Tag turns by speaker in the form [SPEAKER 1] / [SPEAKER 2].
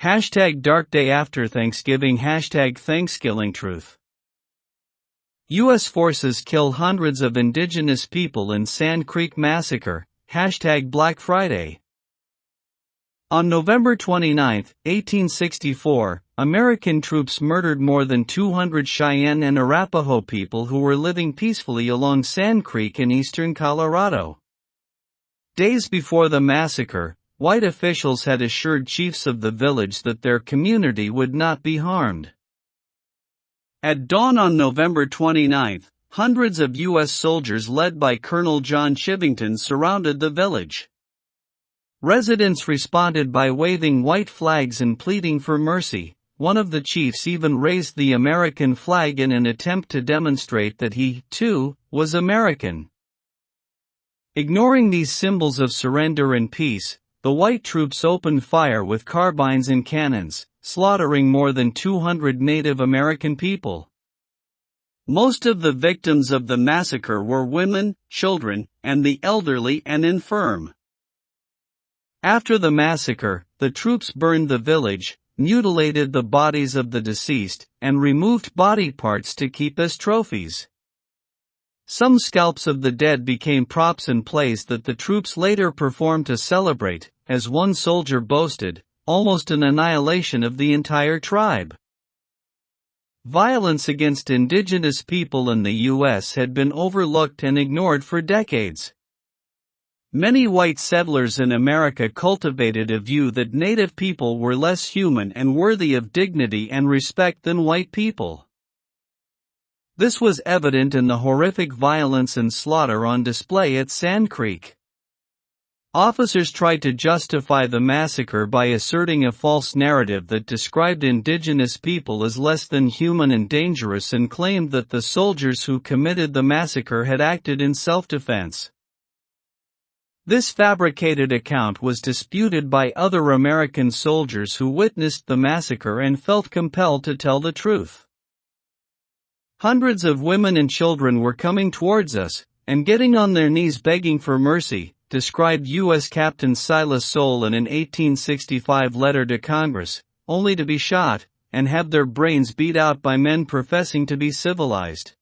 [SPEAKER 1] Hashtag Dark Day After Thanksgiving. Hashtag Thanksgiving Truth. U.S. forces kill hundreds of indigenous people in Sand Creek Massacre. Hashtag Black Friday. On November 29, 1864, American troops murdered more than 200 Cheyenne and Arapaho people who were living peacefully along Sand Creek in eastern Colorado. Days before the massacre, white officials had assured chiefs of the village that their community would not be harmed. At dawn on November 29, hundreds of U.S. soldiers led by Colonel John Chivington surrounded the village. Residents responded by waving white flags and pleading for mercy. One of the chiefs even raised the American flag in an attempt to demonstrate that he, too, was American. Ignoring these symbols of surrender and peace, the white troops opened fire with carbines and cannons, slaughtering more than 200 Native American people. Most of the victims of the massacre were women, children, and the elderly and infirm. After the massacre, the troops burned the village, mutilated the bodies of the deceased, and removed body parts to keep as trophies. Some scalps of the dead became props and plays that the troops later performed to celebrate, as one soldier boasted, almost an annihilation of the entire tribe. Violence against indigenous people in the U.S. had been overlooked and ignored for decades. Many white settlers in America cultivated a view that Native people were less human and worthy of dignity and respect than white people. This was evident in the horrific violence and slaughter on display at Sand Creek. Officers tried to justify the massacre by asserting a false narrative that described indigenous people as less than human and dangerous and claimed that the soldiers who committed the massacre had acted in self-defense. This fabricated account was disputed by other American soldiers who witnessed the massacre and felt compelled to tell the truth. Hundreds of women and children were coming towards us, and getting on their knees begging for mercy, described U.S. Captain Silas Soule in an 1865 letter to Congress, only to be shot, and have their brains beat out by men professing to be civilized.